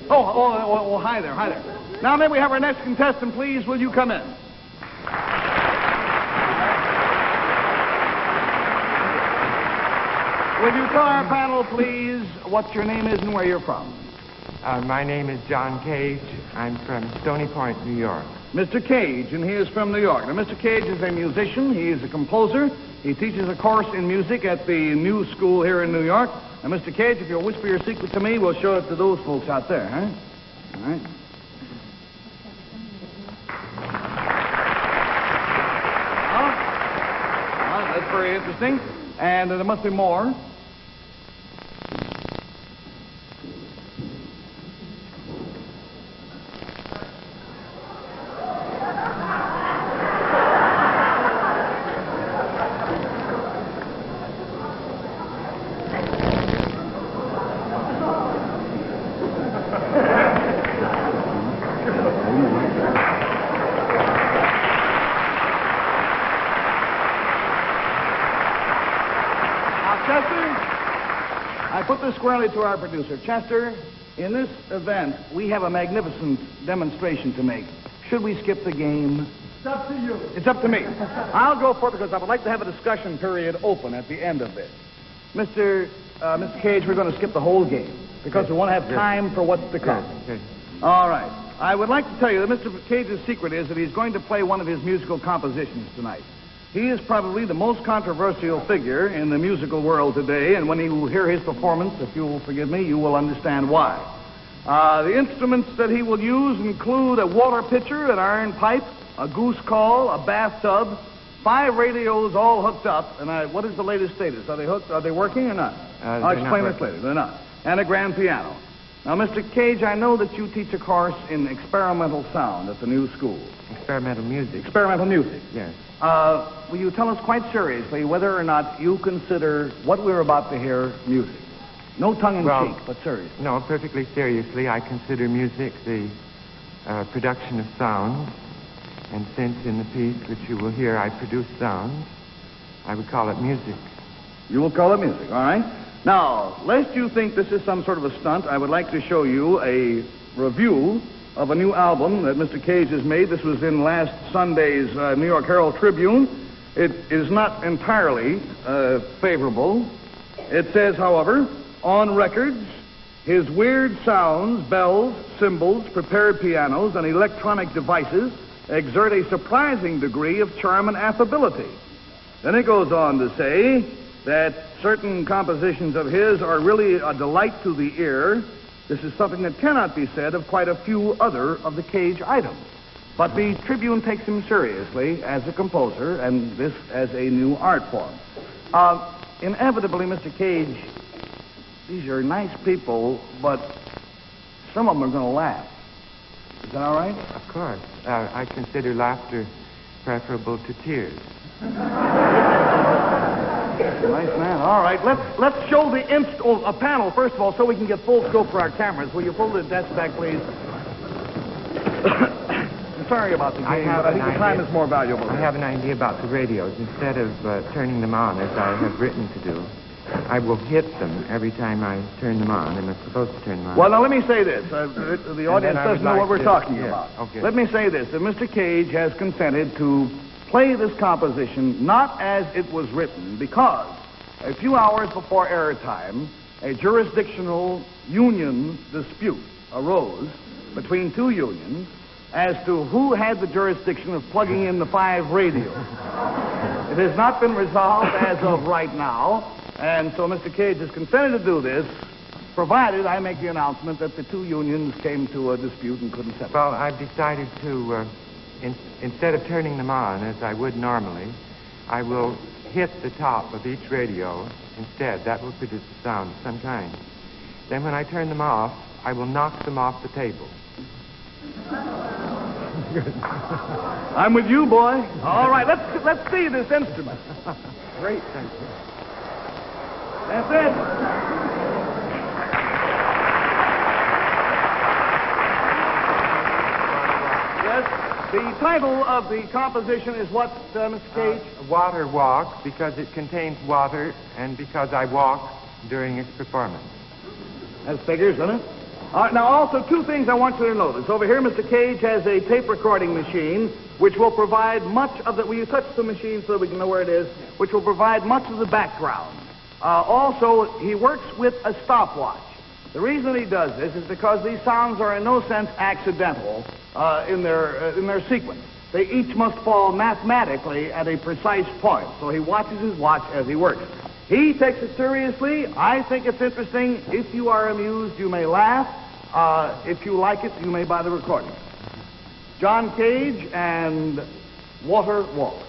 Oh, hi there, hi there. Now, may we have our next contestant, please? Will you come in? Will you tell our panel, please, what your name is and where you're from? My name is John Cage. I'm from Stony Point, New York. Mr. Cage, and he is from New York. Now, Mr. Cage is a musician. He is a composer. He teaches a course in music at the New School here in New York. Now, Mr. Cage, if you'll whisper your secret to me, we'll show it to those folks out there, huh? All right. Well, that's very interesting. And there must be more. I put this squarely to our producer. Chester, in this event, we have a magnificent demonstration to make. Should we skip the game? It's up to you. It's up to me. I'll go for it because I would like to have a discussion period open at the end of this. Mr. Cage, we're going to skip the whole game because we want to have time for what's to come. Yes. All right. I would like to tell you that Mr. Cage's secret is that he's going to play one of his musical compositions tonight. He is probably the most controversial figure in the musical world today, and when you will hear his performance, if you will forgive me, you will understand why. The instruments that he will use include a water pitcher, an iron pipe, a goose call, a bathtub, 5 radios all hooked up, and what is the latest status? Are they hooked? Are they working or not? I'll explain this later. They're not. And a grand piano. Now, Mr. Cage, I know that you teach a course in experimental sound at the New School. Experimental music. Experimental music. Yes. Will you tell us quite seriously whether or not you consider what we're about to hear music? No tongue-in-cheek, but seriously. No, perfectly seriously. I consider music the production of sound. And since in the piece which you will hear I produce sounds, I would call it music. You will call it music, all right? Now, lest you think this is some sort of a stunt, I would like to show you a review of a new album that Mr. Cage has made. This was in last Sunday's New York Herald Tribune. It is not entirely favorable. It says, however, on records, his weird sounds, bells, cymbals, prepared pianos, and electronic devices exert a surprising degree of charm and affability. Then it goes on to say that certain compositions of his are really a delight to the ear. This is something that cannot be said of quite a few other of the Cage items. But the Tribune takes him seriously as a composer, and this as a new art form. Inevitably, Mr. Cage, these are nice people, but some of them are going to laugh. Is that all right? Of course. I consider laughter preferable to tears. Nice man. All right, let's show the a panel first of all, so we can get full scope for our cameras. Will you pull the desk back, please? I'm sorry about the game, but I think the time is more valuable. I have an idea about the radios. Instead of turning them on as I have written to do, I will hit them every time I turn them on. I'm supposed to turn them on. Well, now let me say this. The audience doesn't know what we're talking about. Okay. Let me say this. That Mr. Cage has consented to play this composition not as it was written, because a few hours before airtime, a jurisdictional union dispute arose between 2 unions as to who had the jurisdiction of plugging in the 5 radios. It has not been resolved as of right now, and so Mr. Cage has consented to do this, provided I make the announcement that the 2 unions came to a dispute and couldn't settle. Well, I've decided to, instead of turning them on as I would normally, I will hit the top of each radio instead. That will produce a sound of some kind. Then when I turn them off, I will knock them off the table. I'm with you, boy. All right, let's see this instrument. Great, thank you. That's it. Yes, the title of the composition is what, Mr. Cage? Water Walk, because it contains water and because I walk during its performance. That figures, doesn't it? Now, also, two things I want you to notice. Over here, Mr. Cage has a tape recording machine, which will provide much of the... Will you touch the machine so that we can know where it is? Which will provide much of the background. Also, he works with a stopwatch. The reason he does this is because these sounds are in no sense accidental in their sequence. They each must fall mathematically at a precise point. So he watches his watch as he works. He takes it seriously. I think it's interesting. If you are amused, you may laugh. If you like it, you may buy the recording. John Cage and Water Walk.